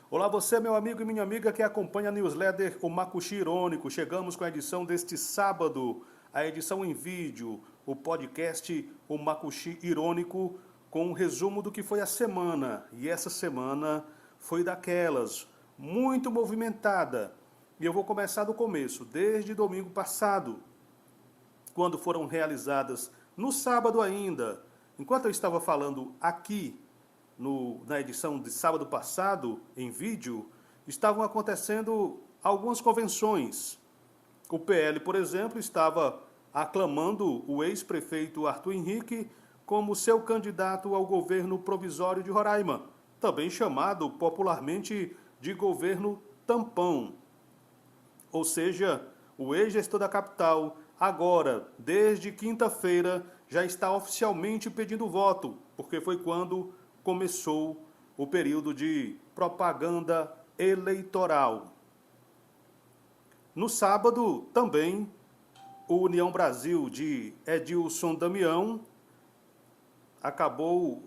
Olá você, meu amigo e minha amiga que acompanha a newsletter O Macuxi Irônico. Chegamos com a edição deste sábado, a edição em vídeo, o podcast O Macuxi Irônico, com um resumo do que foi a semana. E essa semana foi daquelas, muito movimentada. E eu vou começar do começo, desde domingo passado, quando foram realizadas, no sábado ainda, enquanto eu estava falando aqui, na edição de sábado passado, em vídeo, estavam acontecendo algumas convenções. O PL, por exemplo, estava aclamando o ex-prefeito Arthur Henrique como seu candidato ao governo provisório de Roraima, também chamado popularmente de governo tampão. Ou seja, o ex-gestor da capital, agora, desde quinta-feira, já está oficialmente pedindo voto, porque foi quando começou o período de propaganda eleitoral. No sábado, também, o União Brasil de Edilson Damião acabou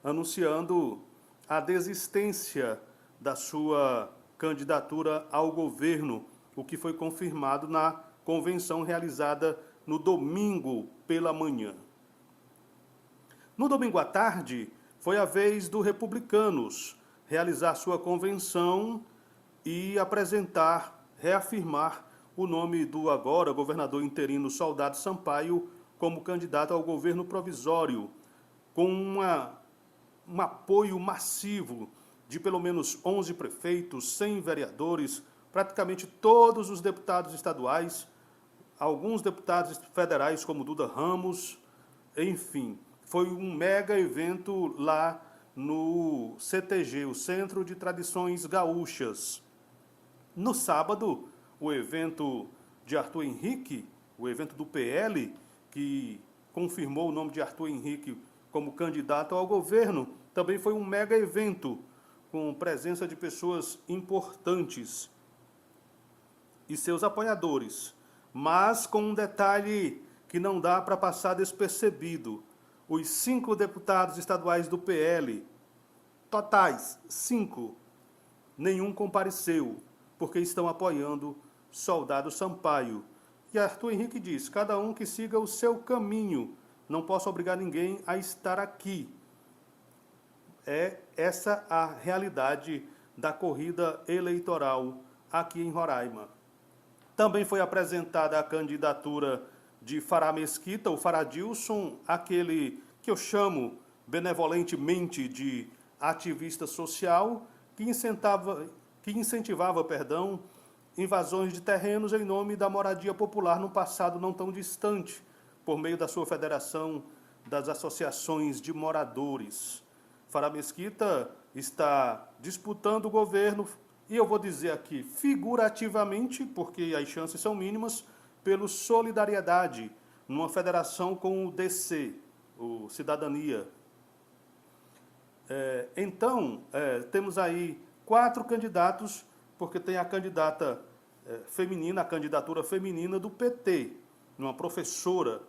anunciando a desistência da sua candidatura ao governo, o que foi confirmado na convenção realizada no domingo pela manhã. No domingo à tarde, foi a vez do Republicanos realizar sua convenção e apresentar, reafirmar o nome do agora governador interino Soldado Sampaio como candidato ao governo provisório, com um apoio massivo de pelo menos 11 prefeitos, 100 vereadores, praticamente todos os deputados estaduais, alguns deputados federais como Duda Ramos, enfim. Foi um mega evento lá no CTG, o Centro de Tradições Gaúchas. No sábado, o evento de Arthur Henrique, o evento do PL, que confirmou o nome de Arthur Henrique como candidato ao governo, também foi um mega evento, com presença de pessoas importantes e seus apoiadores. Mas com um detalhe que não dá para passar despercebido. Os 5 deputados estaduais do PL, totais, 5, nenhum compareceu, porque estão apoiando Soldado Sampaio. E Arthur Henrique diz, cada um que siga o seu caminho, não posso obrigar ninguém a estar aqui. É essa a realidade da corrida eleitoral aqui em Roraima. Também foi apresentada a candidatura de Fará Mesquita, o Faradilson, aquele que eu chamo benevolentemente de ativista social, que incentivava, invasões de terrenos em nome da moradia popular no passado não tão distante, por meio da sua federação das associações de moradores. Fará Mesquita está disputando o governo, e eu vou dizer aqui figurativamente, porque as chances são mínimas, pelo Solidariedade, numa federação com o DC, o Cidadania. Então, temos aí 4 candidatos, porque tem a candidata feminina, a candidatura feminina do PT, uma professora.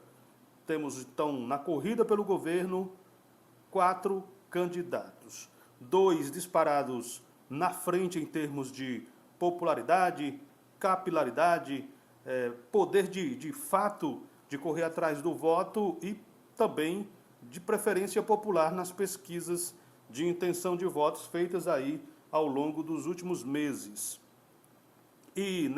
Temos, então, na corrida pelo governo, 4 candidatos. 2 disparados na frente em termos de popularidade, capilaridade, poder de fato de correr atrás do voto e também de preferência popular nas pesquisas de intenção de votos feitas aí ao longo dos últimos meses. E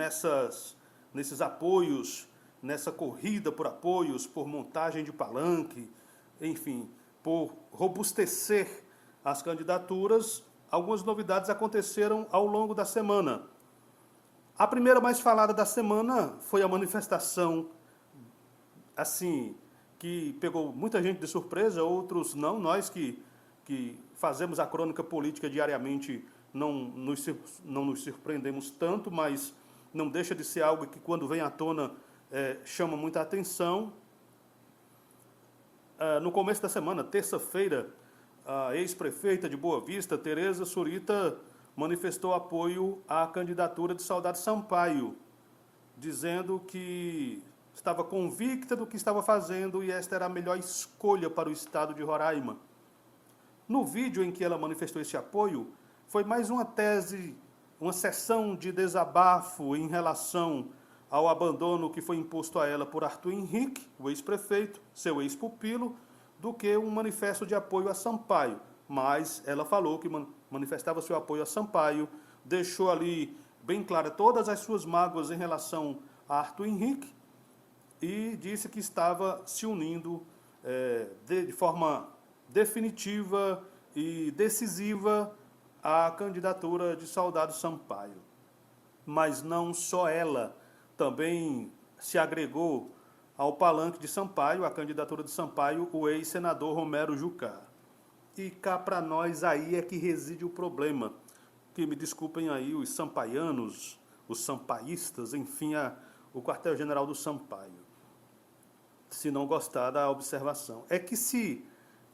nesses apoios, nessa corrida por apoios, por montagem de palanque, enfim, por robustecer as candidaturas, algumas novidades aconteceram ao longo da semana. A primeira mais falada da semana foi a manifestação, assim, que pegou muita gente de surpresa, outros não. Nós que fazemos a crônica política diariamente não nos surpreendemos tanto, mas não deixa de ser algo que, quando vem à tona, chama muita atenção. No começo da semana, terça-feira, a ex-prefeita de Boa Vista, Tereza Surita, manifestou apoio à candidatura de Soldado Sampaio, dizendo que estava convicta do que estava fazendo e esta era a melhor escolha para o estado de Roraima. No vídeo em que ela manifestou esse apoio, foi mais uma tese, uma sessão de desabafo em relação ao abandono que foi imposto a ela por Arthur Henrique, o ex-prefeito, seu ex-pupilo, do que um manifesto de apoio a Sampaio. Mas ela falou que manifestava seu apoio a Sampaio, deixou ali bem clara todas as suas mágoas em relação a Arthur Henrique e disse que estava se unindo de forma definitiva e decisiva à candidatura de Soldado Sampaio. Mas não só ela, também se agregou ao palanque de Sampaio, à candidatura de Sampaio, o ex-senador Romero Jucá. E cá para nós aí é que reside o problema. Que me desculpem aí os sampaianos, os sampaístas, enfim, o quartel-general do Sampaio, se não gostar da observação. É que se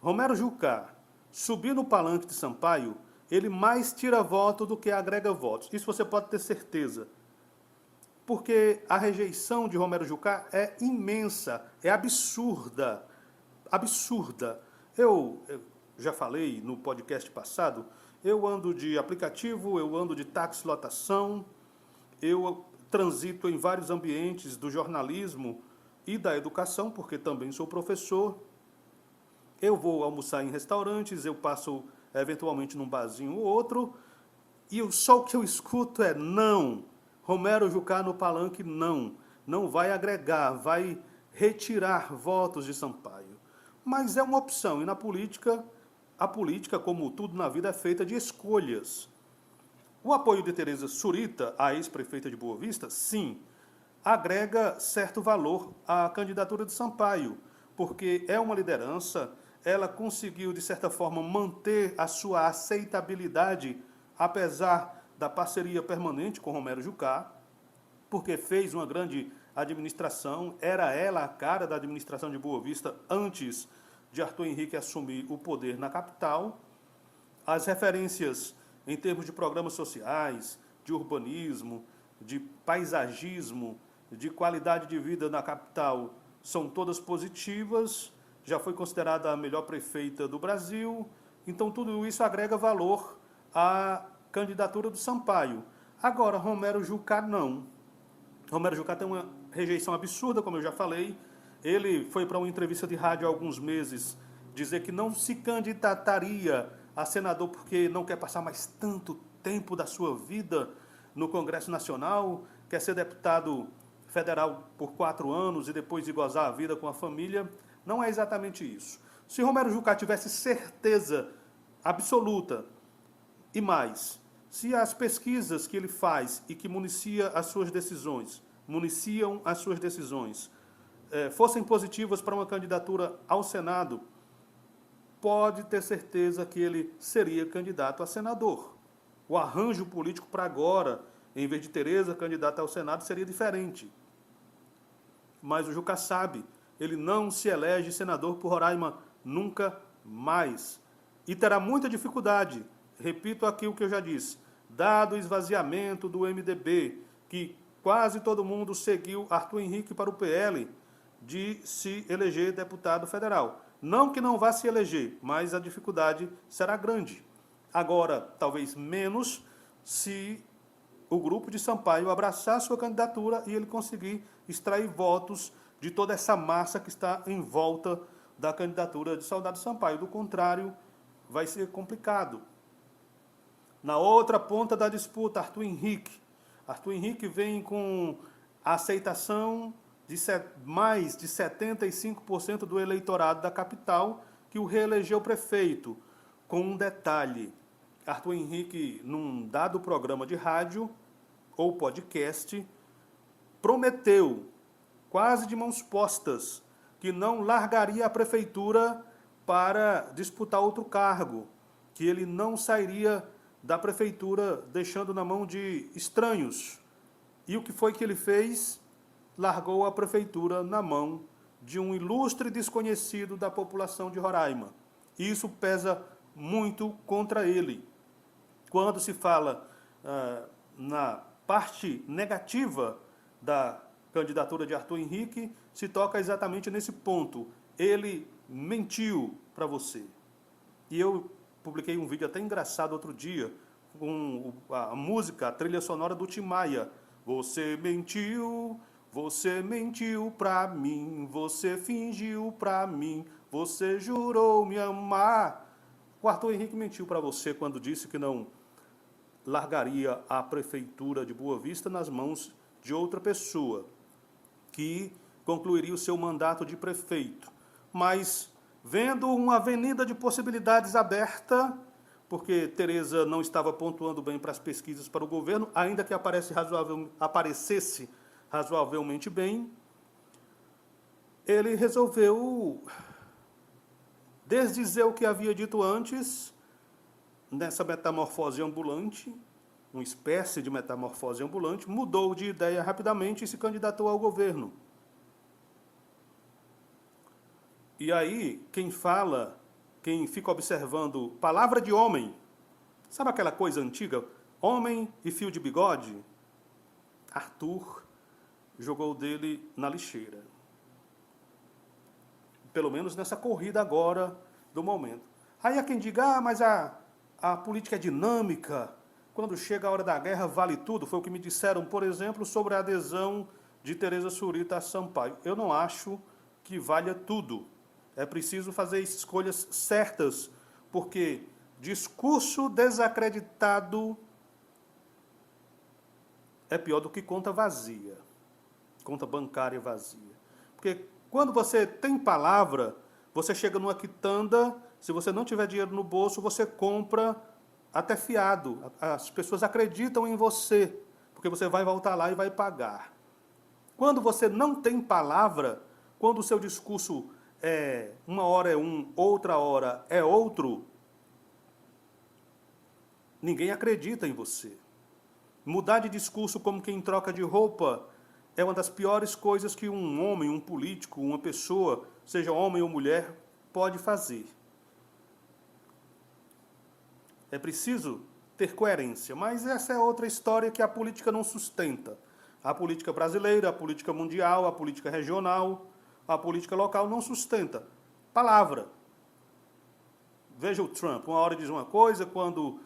Romero Jucá subir no palanque de Sampaio, ele mais tira voto do que agrega votos. Isso você pode ter certeza. Porque a rejeição de Romero Jucá é imensa, é absurda. Absurda. Eu já falei no podcast passado, eu ando de aplicativo, eu ando de táxi lotação, eu transito em vários ambientes do jornalismo e da educação, porque também sou professor. Eu vou almoçar em restaurantes, eu passo eventualmente num barzinho ou outro, e só o que eu escuto é não. Romero Jucá no palanque, não vai agregar, vai retirar votos de Sampaio. Mas é uma opção, e na política, a política, como tudo na vida, é feita de escolhas. O apoio de Tereza Surita, a ex-prefeita de Boa Vista, sim, agrega certo valor à candidatura de Sampaio, porque é uma liderança, ela conseguiu, de certa forma, manter a sua aceitabilidade, apesar da parceria permanente com Romero Jucá, porque fez uma grande administração, era ela a cara da administração de Boa Vista antes de Arthur Henrique assumir o poder na capital. As referências em termos de programas sociais, de urbanismo, de paisagismo, de qualidade de vida na capital são todas positivas, já foi considerada a melhor prefeita do Brasil, então tudo isso agrega valor à candidatura do Sampaio. Agora, Romero Jucá não. Romero Jucá tem uma rejeição absurda, como eu já falei. Ele foi para uma entrevista de rádio há alguns meses dizer que não se candidataria a senador porque não quer passar mais tanto tempo da sua vida no Congresso Nacional, quer ser deputado federal por 4 anos e depois de gozar a vida com a família. Não é exatamente isso. Se Romero Jucá tivesse certeza absoluta e mais, se as pesquisas que ele faz e que municiam as suas decisões, fossem positivas para uma candidatura ao Senado, pode ter certeza que ele seria candidato a senador. O arranjo político para agora, em vez de Tereza candidata ao Senado, seria diferente. Mas o Jucá sabe, ele não se elege senador por Roraima nunca mais. E terá muita dificuldade, repito aqui o que eu já disse, dado o esvaziamento do MDB, que quase todo mundo seguiu Arthur Henrique para o PL, de se eleger deputado federal. Não que não vá se eleger, mas a dificuldade será grande. Agora, talvez menos, se o grupo de Sampaio abraçar sua candidatura e ele conseguir extrair votos de toda essa massa que está em volta da candidatura de Soldado Sampaio. Do contrário, vai ser complicado. Na outra ponta da disputa, Arthur Henrique. Arthur Henrique vem com a aceitação de mais de 75% do eleitorado da capital que o reelegeu prefeito. Com um detalhe, Arthur Henrique, num dado programa de rádio ou podcast, prometeu, quase de mãos postas, que não largaria a prefeitura para disputar outro cargo, que ele não sairia da prefeitura deixando na mão de estranhos. E o que foi que ele fez? Largou a prefeitura na mão de um ilustre desconhecido da população de Roraima. E isso pesa muito contra ele. Quando se fala na parte negativa da candidatura de Arthur Henrique, se toca exatamente nesse ponto. Ele mentiu para você. E eu publiquei um vídeo até engraçado outro dia, com a música, a trilha sonora do Tim Maia. Você mentiu pra mim, você fingiu pra mim, você jurou me amar. O Arthur Henrique mentiu para você quando disse que não largaria a prefeitura de Boa Vista nas mãos de outra pessoa, que concluiria o seu mandato de prefeito. Mas, vendo uma avenida de possibilidades aberta, porque Tereza não estava pontuando bem para as pesquisas para o governo, ainda que aparecesse razoavelmente bem, ele resolveu desdizer o que havia dito antes, nessa metamorfose ambulante, uma espécie de metamorfose ambulante, mudou de ideia rapidamente e se candidatou ao governo. E aí, quem fala, quem fica observando palavra de homem, sabe aquela coisa antiga? Homem e fio de bigode? Arthur jogou dele na lixeira. Pelo menos nessa corrida agora do momento. Aí há quem diga, mas a política é dinâmica, quando chega a hora da guerra vale tudo. Foi o que me disseram, por exemplo, sobre a adesão de Tereza Surita a Sampaio. Eu não acho que valha tudo. É preciso fazer escolhas certas, porque discurso desacreditado é pior do que conta vazia, conta bancária vazia. Porque quando você tem palavra, você chega numa quitanda, se você não tiver dinheiro no bolso, você compra até fiado. As pessoas acreditam em você, porque você vai voltar lá e vai pagar. Quando você não tem palavra, quando o seu discurso uma hora é um, outra hora é outro, ninguém acredita em você. Mudar de discurso como quem troca de roupa é uma das piores coisas que um homem, um político, uma pessoa, seja homem ou mulher, pode fazer. É preciso ter coerência, mas essa é outra história que a política não sustenta. A política brasileira, a política mundial, a política regional, a política local não sustenta. Palavra. Veja o Trump, uma hora diz uma coisa, quando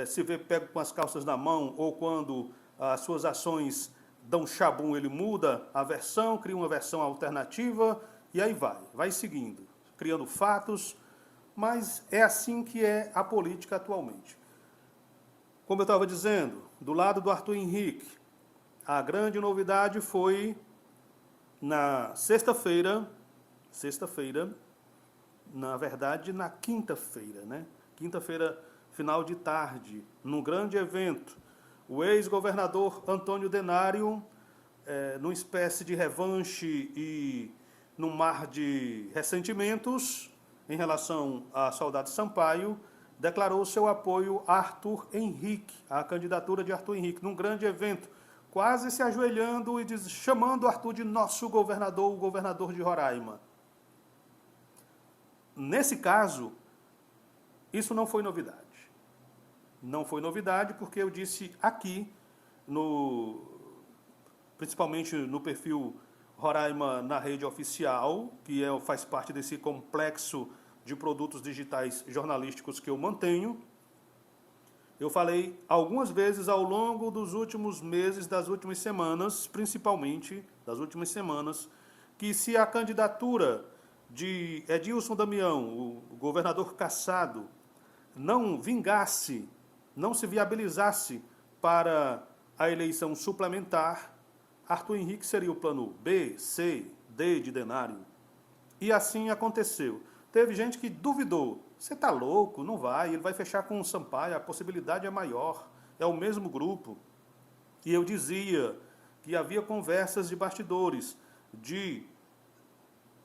se vê pego com as calças na mão, ou quando as suas ações dão chabum, ele muda a versão, cria uma versão alternativa, e aí vai seguindo, criando fatos, mas é assim que é a política atualmente. Como eu estava dizendo, do lado do Arthur Henrique, a grande novidade foi na sexta-feira, na verdade na quinta-feira, né? Quinta-feira, final de tarde, num grande evento, o ex-governador Antônio Denário, numa espécie de revanche e num mar de ressentimentos em relação à Saudade Sampaio, declarou seu apoio a Arthur Henrique, à candidatura de Arthur Henrique, num grande evento, quase se ajoelhando e chamando Arthur de nosso governador, o governador de Roraima. Nesse caso, isso não foi novidade. Não foi novidade porque eu disse aqui, principalmente no perfil Roraima na rede oficial, que faz parte desse complexo de produtos digitais jornalísticos que eu mantenho. Eu falei algumas vezes ao longo dos últimos meses, das últimas semanas, principalmente das últimas semanas, que se a candidatura de Edilson Damião, o governador cassado, não vingasse, não se viabilizasse para a eleição suplementar, Arthur Henrique seria o plano B, C, D de Denário. E assim aconteceu. Teve gente que duvidou. Você está louco? Não vai. Ele vai fechar com o Sampaio. A possibilidade é maior. É o mesmo grupo. E eu dizia que havia conversas de bastidores de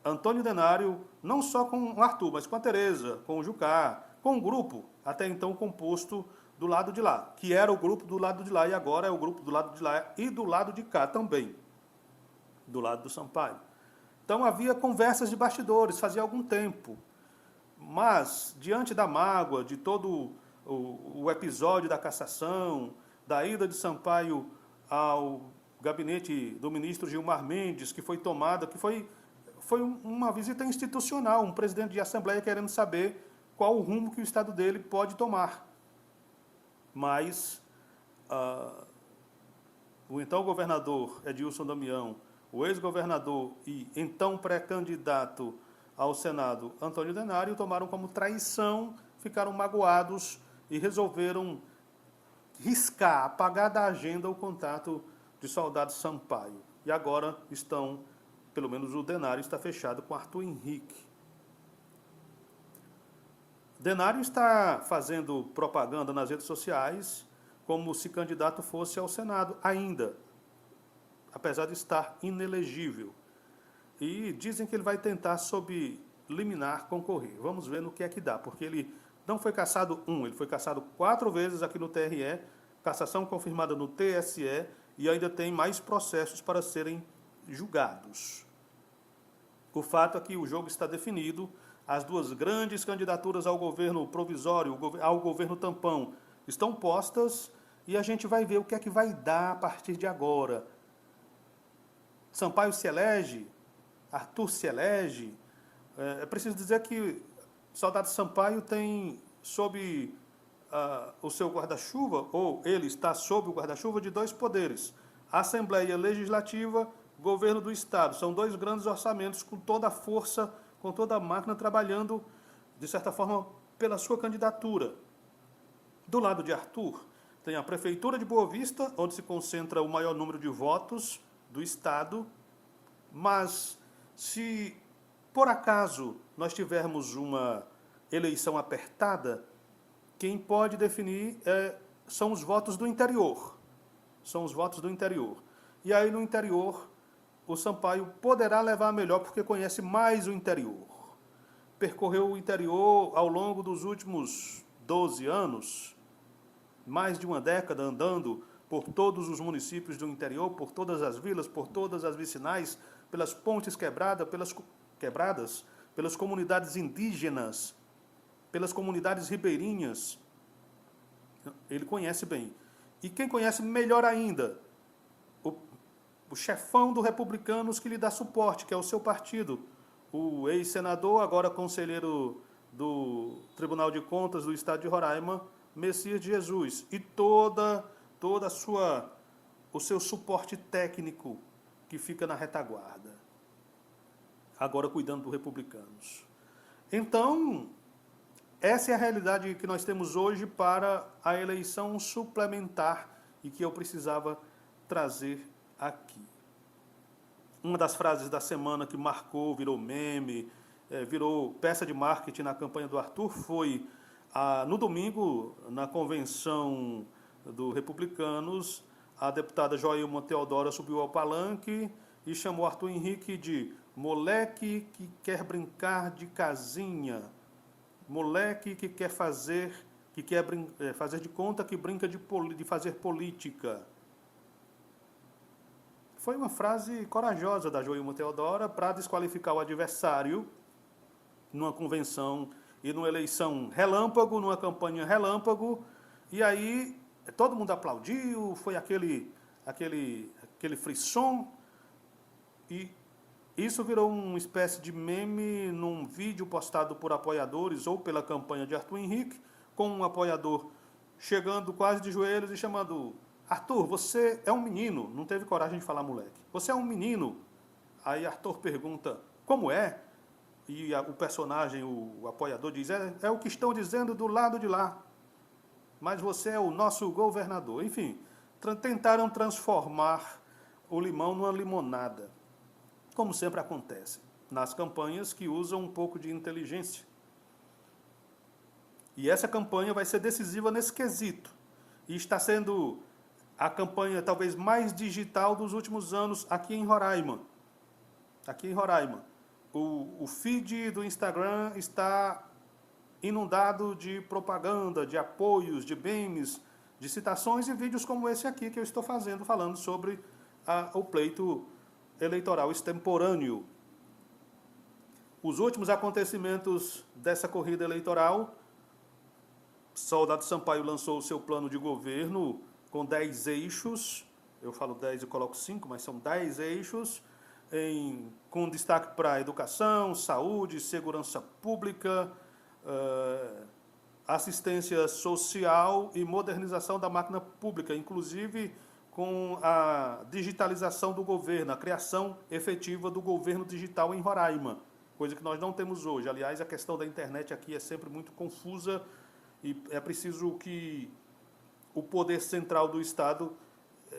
Antônio Denário, não só com o Arthur, mas com a Tereza, com o Jucá, com um grupo até então composto do lado de lá, que era o grupo do lado de lá e agora é o grupo do lado de lá e do lado de cá também, do lado do Sampaio. Então havia conversas de bastidores, fazia algum tempo. Mas, diante da mágoa, de todo o episódio da cassação, da ida de Sampaio ao gabinete do ministro Gilmar Mendes, que foi tomada, que foi uma visita institucional, um presidente de assembleia querendo saber qual o rumo que o Estado dele pode tomar. mas o então governador Edilson Damião, o ex-governador e então pré-candidato ao Senado Antônio Denário tomaram como traição, ficaram magoados e resolveram riscar, apagar da agenda o contato de Soldado Sampaio. E agora estão, pelo menos o Denário está fechado com Arthur Henrique. Denário está fazendo propaganda nas redes sociais como se candidato fosse ao Senado ainda, apesar de estar inelegível. E dizem que ele vai tentar, sob liminar, concorrer. Vamos ver no que é que dá, porque ele não foi cassado ele foi cassado 4 vezes aqui no TRE, cassação confirmada no TSE, e ainda tem mais processos para serem julgados. O fato é que o jogo está definido, as duas grandes candidaturas ao governo provisório, ao governo tampão, estão postas, e a gente vai ver o que é que vai dar a partir de agora. Sampaio se elege, Arthur se elege. É preciso dizer que Soldado Sampaio tem sob o seu guarda-chuva, ou ele está sob o guarda-chuva de 2 poderes: Assembleia Legislativa, Governo do Estado. São 2 grandes orçamentos com toda a força, com toda a máquina trabalhando, de certa forma, pela sua candidatura. Do lado de Arthur, tem a Prefeitura de Boa Vista, onde se concentra o maior número de votos do Estado, mas se por acaso nós tivermos uma eleição apertada, quem pode definir são os votos do interior. São os votos do interior. E aí no interior, o Sampaio poderá levar melhor, porque conhece mais o interior. Percorreu o interior ao longo dos últimos 12 anos, mais de uma década andando por todos os municípios do interior, por todas as vilas, por todas as vicinais, pelas pontes quebradas, pelas comunidades indígenas, pelas comunidades ribeirinhas. Ele conhece bem. E quem conhece melhor ainda, o chefão do Republicanos que lhe dá suporte, que é o seu partido, o ex-senador, agora conselheiro do Tribunal de Contas do Estado de Roraima, Messias de Jesus, e toda o seu suporte técnico que fica na retaguarda, agora cuidando do Republicanos. Então, essa é a realidade que nós temos hoje para a eleição suplementar e que eu precisava trazer aqui. Uma das frases da semana que marcou, virou meme, virou peça de marketing na campanha do Arthur foi, no domingo, na convenção do Republicanos, a deputada Joelma Teodora subiu ao palanque e chamou Arthur Henrique de moleque que quer brincar de casinha, moleque que quer fazer de conta que brinca de fazer política. Foi uma frase corajosa da Joelma Teodora para desqualificar o adversário numa convenção e numa eleição relâmpago, numa campanha relâmpago, e aí todo mundo aplaudiu, foi aquele frisson, e isso virou uma espécie de meme num vídeo postado por apoiadores ou pela campanha de Arthur Henrique, com um apoiador chegando quase de joelhos e chamando: Arthur, você é um menino. Não teve coragem de falar moleque. Você é um menino. Aí Arthur pergunta: como é? E o personagem, o apoiador, diz: é o que estão dizendo do lado de lá. Mas você é o nosso governador. Enfim, tentaram transformar o limão numa limonada, como sempre acontece nas campanhas que usam um pouco de inteligência. E essa campanha vai ser decisiva nesse quesito. E está sendo a campanha talvez mais digital dos últimos anos aqui em Roraima. Aqui em Roraima. O feed do Instagram está inundado de propaganda, de apoios, de memes, de citações e vídeos como esse aqui que eu estou fazendo, falando sobre o pleito eleitoral extemporâneo. Os últimos acontecimentos dessa corrida eleitoral: Soldado Sampaio lançou o seu plano de governo com 10 eixos, eu falo 10 e coloco 5, mas são 10 eixos, com destaque para educação, saúde, segurança pública, assistência social e modernização da máquina pública, inclusive com a digitalização do governo, a criação efetiva do governo digital em Roraima, coisa que nós não temos hoje. Aliás, a questão da internet aqui é sempre muito confusa e é preciso que o poder central do Estado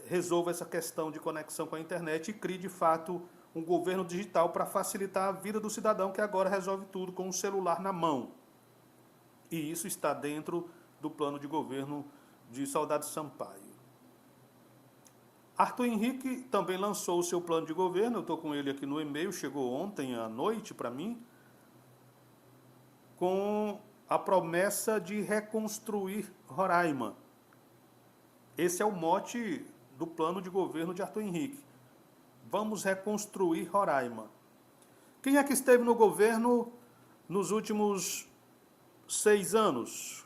resolva essa questão de conexão com a internet e crie, de fato, um governo digital para facilitar a vida do cidadão, que agora resolve tudo com o celular na mão. E isso está dentro do plano de governo de Saudade Sampaio. Arthur Henrique também lançou o seu plano de governo, eu estou com ele aqui no e-mail, chegou ontem à noite para mim, com a promessa de reconstruir Roraima. Esse é o mote do plano de governo de Arthur Henrique. Vamos reconstruir Roraima. Quem é que esteve no governo nos últimos 6 anos?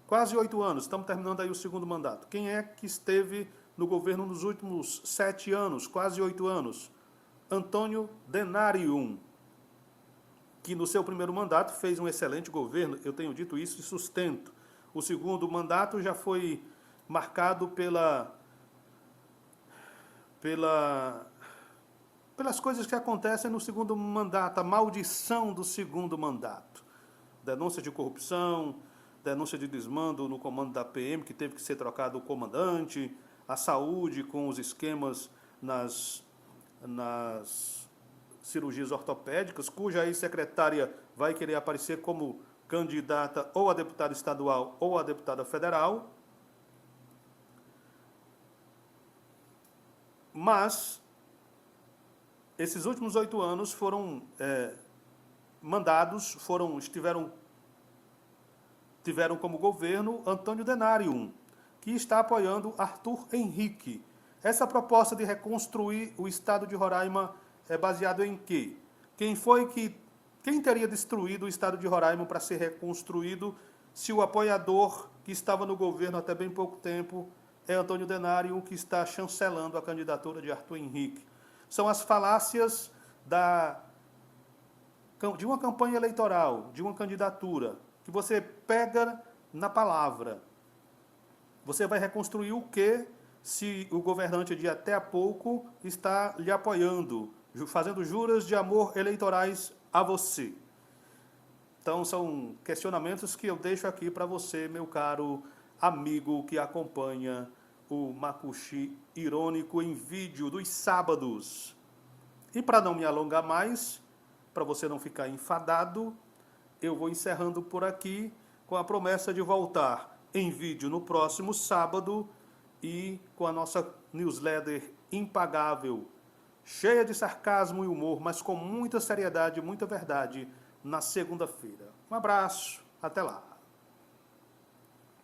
Quase 8 anos, estamos terminando aí o segundo mandato. Quem é que esteve no governo nos últimos 7 anos, quase 8 anos? Antônio Denarium, que no seu primeiro mandato fez um excelente governo, eu tenho dito isso e sustento. O segundo mandato já foi marcado pelas coisas que acontecem no segundo mandato, a maldição do segundo mandato. Denúncia de corrupção, denúncia de desmando no comando da PM, que teve que ser trocado o comandante, a saúde com os esquemas nas cirurgias ortopédicas, cuja ex-secretária vai querer aparecer como candidata ou a deputada estadual ou a deputada federal. Mas esses últimos 8 anos foram tiveram como governo Antônio Denarium, que está apoiando Arthur Henrique. Essa proposta de reconstruir o estado de Roraima é baseado em quê? Quem teria destruído o estado de Roraima para ser reconstruído se o apoiador que estava no governo até bem pouco tempo é Antônio Denarium, que está chancelando a candidatura de Arthur Henrique? São as falácias de uma campanha eleitoral, de uma candidatura, que você pega na palavra. Você vai reconstruir o quê se o governante de até há pouco está lhe apoiando, fazendo juras de amor eleitorais a você? Então, são questionamentos que eu deixo aqui para você, meu caro amigo que acompanha o Macuxi Irônico em vídeo dos sábados. E para não me alongar mais, para você não ficar enfadado, eu vou encerrando por aqui com a promessa de voltar em vídeo no próximo sábado e com a nossa newsletter impagável, cheia de sarcasmo e humor, mas com muita seriedade e muita verdade, na segunda-feira. Um abraço, até lá.